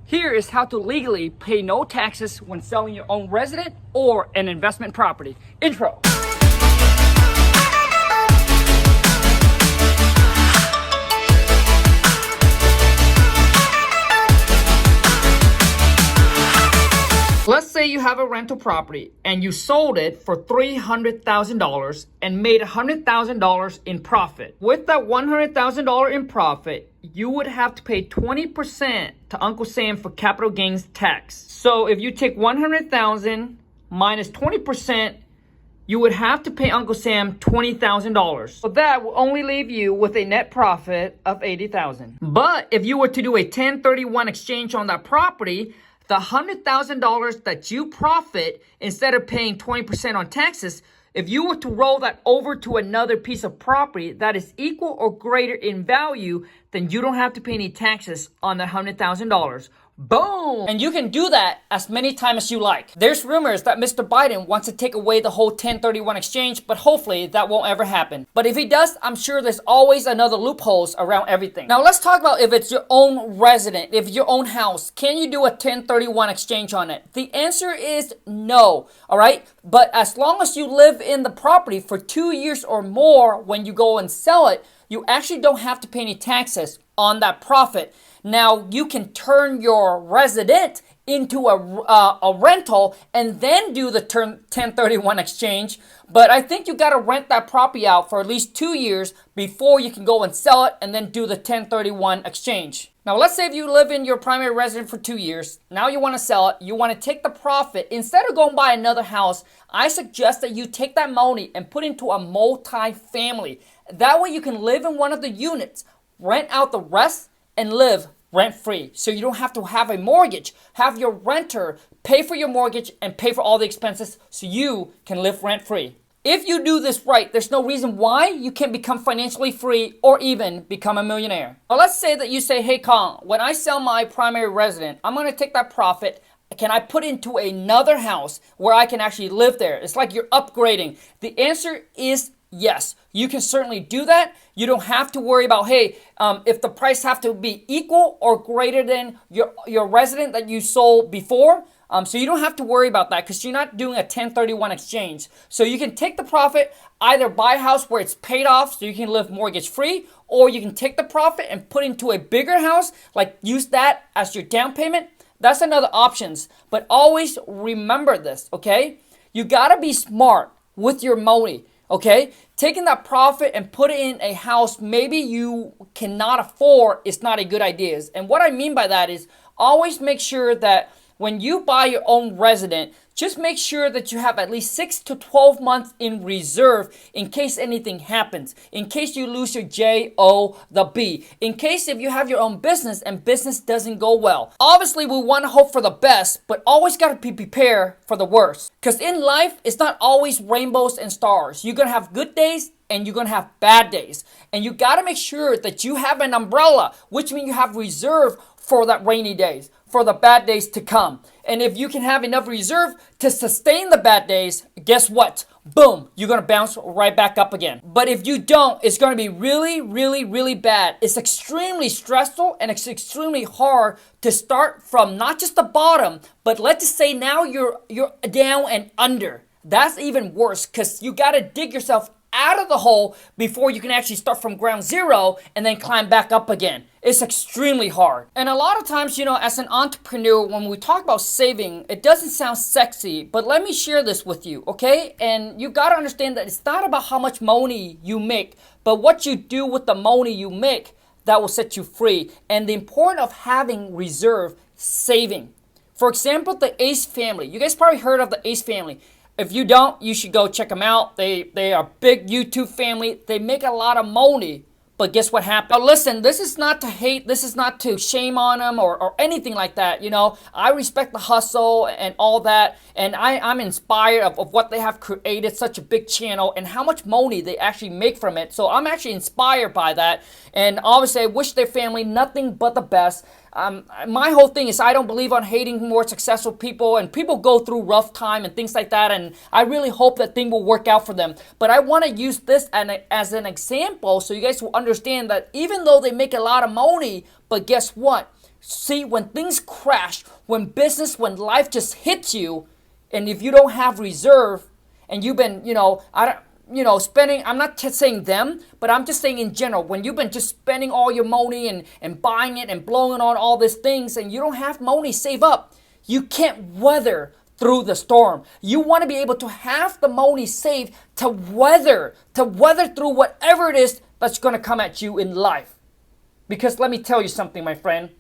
Here is how to legally pay no taxes when selling your own resident or an investment property. Intro. Let's say you have a rental property and you sold it for $300,000 and made $100,000 in profit. With that $100,000 in profit, you would have to pay 20% to Uncle Sam for capital gains tax. So if you take $100,000 minus 20%, you would have to pay Uncle Sam $20,000. So that will only leave you with a net profit of $80,000. But if you were to do a 1031 exchange on that property, the $100,000 that you profit, instead of paying 20% on taxes, if you were to roll that over to another piece of property that is equal or greater in value, then you don't have to pay any taxes on that $100,000. Boom! And you can do that as many times as you like. There's rumors that Mr. Biden wants to take away the whole 1031 exchange, but hopefully that won't ever happen. But if he does, I'm sure there's always another loopholes around everything. Now let's talk about if it's your own resident, if your own house, can you do a 1031 exchange on it? The answer is no, all right? But as long as you live in the property for 2 years or more when you go and sell it, you actually don't have to pay any taxes on that profit. Now, you can turn your resident into a rental and then do the 1031 exchange. But I think you got to rent that property out for at least 2 years before you can go and sell it and then do the 1031 exchange. Now, let's say if you live in your primary residence for 2 years, now you want to sell it, you want to take the profit. Instead of going buy another house, I suggest that you take that money and put into a multi-family. That way you can live in one of the units, rent out the rest, and live rent-free. So you don't have to have a mortgage. Have your renter pay for your mortgage and pay for all the expenses so you can live rent-free. If you do this right, there's no reason why you can't become financially free or even become a millionaire. Now let's say that you say, hey Khang, when I sell my primary residence, I'm going to take that profit. Can I put into another house where I can actually live there? It's like you're upgrading. The answer is yes, you can certainly do that. You don't have to worry about, hey, if the price have to be equal or greater than your resident that you sold before. So you don't have to worry about that because you're not doing a 1031 exchange. So you can take the profit, either buy a house where it's paid off so you can live mortgage free, or you can take the profit and put into a bigger house, like use that as your down payment. That's another options. But always remember this, okay? You got to be smart with your money. Okay, taking that profit and put it in a house maybe you cannot afford is not a good idea. And what I mean by that is always make sure that when you buy your own resident, just make sure that you have at least 6 to 12 months in reserve in case anything happens, in case you lose your J-O-B, in case if you have your own business and business doesn't go well. Obviously, we want to hope for the best, but always got to be prepared for the worst. Because in life, it's not always rainbows and stars. You're going to have good days and you're going to have bad days. And you got to make sure that you have an umbrella, which means you have reserve for that rainy days, for the bad days to come. And if you can have enough reserve to sustain the bad days, guess what? Boom, you're going to bounce right back up again. But if you don't, it's going to be really, really, really bad. It's extremely stressful and it's extremely hard to start from not just the bottom, but let's just say now you're down and under. That's even worse because you got to dig yourself out of the hole before you can actually start from ground zero and then climb back up again. It's extremely hard. And a lot of times, as an entrepreneur, when we talk about saving, it doesn't sound sexy, but let me share this with you, okay? And you got to understand that it's not about how much money you make, but what you do with the money you make that will set you free. And the importance of having reserve saving. For example, the Ace family. You guys probably heard of the Ace family. If you don't, you should go check them out. They are a big YouTube family. They make a lot of money. But guess what happened? Now listen, this is not to hate. This is not to shame on them or anything like that. I respect the hustle and all that. And I'm inspired of what they have created, such a big channel, and how much money they actually make from it. So I'm actually inspired by that. And obviously, I wish their family nothing but the best. My whole thing is I don't believe on hating more successful people, and people go through rough time and things like that, and I really hope that thing will work out for them. But I want to use this as an example so you guys will understand that even though they make a lot of money, but guess what? See, when things crash, when life just hits you, and if you don't have reserve, and you've been, spending, I'm not just saying them, but I'm just saying in general, when you've been just spending all your money and buying it and blowing on all these things, and you don't have money saved up, you can't weather through the storm. You want to be able to have the money saved to weather through whatever it is that's going to come at you in life. Because let me tell you something, my friend.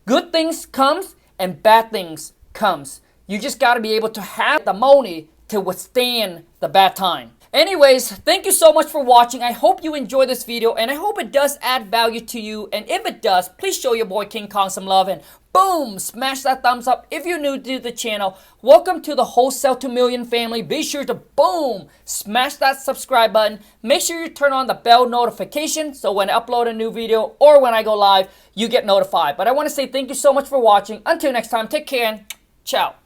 Good things comes and bad things comes. You just got to be able to have the money to withstand the bad time. Anyways, thank you so much for watching. I hope you enjoyed this video, and I hope it does add value to you. And if it does, please show your boy King Khang some love, and boom, smash that thumbs up. If you're new to the channel, welcome to the Wholesale to Million family. Be sure to boom, smash that subscribe button. Make sure you turn on the bell notification so when I upload a new video or when I go live, you get notified. But I want to say thank you so much for watching. Until next time, take care and ciao.